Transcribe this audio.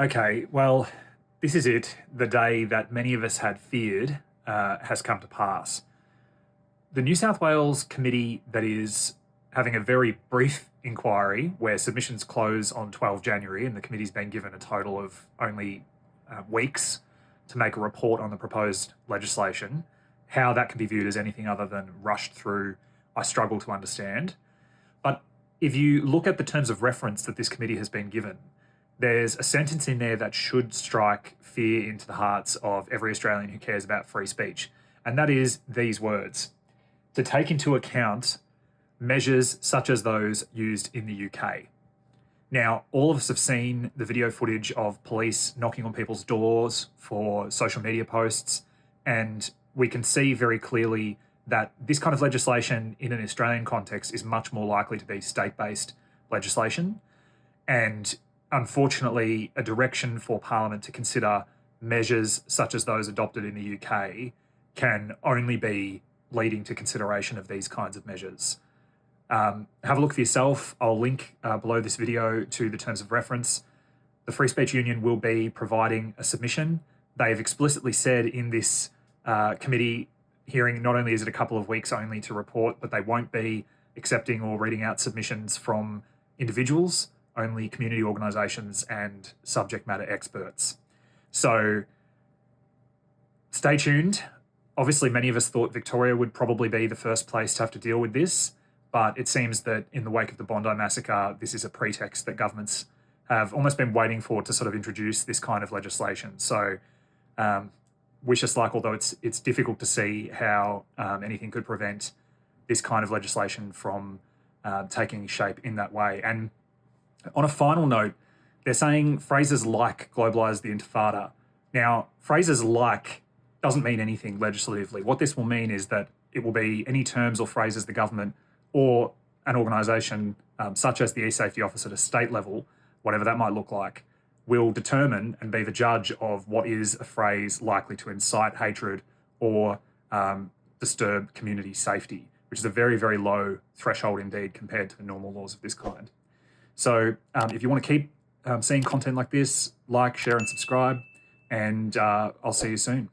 Okay, well, this is it. The day that many of us had feared has come to pass. The New South Wales committee that is having a very brief inquiry where submissions close on 12 January and the committee's been given a total of only weeks to make a report on the proposed legislation. How that can be viewed as anything other than rushed through, I struggle to understand. But if you look at the terms of reference that this committee has been given, there's a sentence in there that should strike fear into the hearts of every Australian who cares about free speech. And that is these words: to take into account measures such as those used in the UK. Now, all of us have seen the video footage of police knocking on people's doors for social media posts, and we can see very clearly that this kind of legislation in an Australian context is much more likely to be state-based legislation. And unfortunately, a direction for Parliament to consider measures such as those adopted in the UK can only be leading to consideration of these kinds of measures. Have a look for yourself. I'll link below this video to the terms of reference. The Free Speech Union will be providing a submission. They have explicitly said in this committee hearing, not only is it a couple of weeks only to report, but they won't be accepting or reading out submissions from individuals, only community organisations and subject matter experts. So stay tuned. Obviously, many of us thought Victoria would probably be the first place to have to deal with this, but it seems that in the wake of the Bondi massacre, this is a pretext that governments have almost been waiting for to sort of introduce this kind of legislation. So wish us luck, although it's difficult to see how anything could prevent this kind of legislation from taking shape in that way. And on a final note, they're saying phrases like globalise the intifada. Now, phrases like doesn't mean anything legislatively. What this will mean is that it will be any terms or phrases the government or an organisation such as the e-safety office at a state level, whatever that might look like, will determine and be the judge of what is a phrase likely to incite hatred or disturb community safety, which is a very, very low threshold indeed compared to normal laws of this kind. So if you want to keep seeing content like this, like, share and subscribe, and I'll see you soon.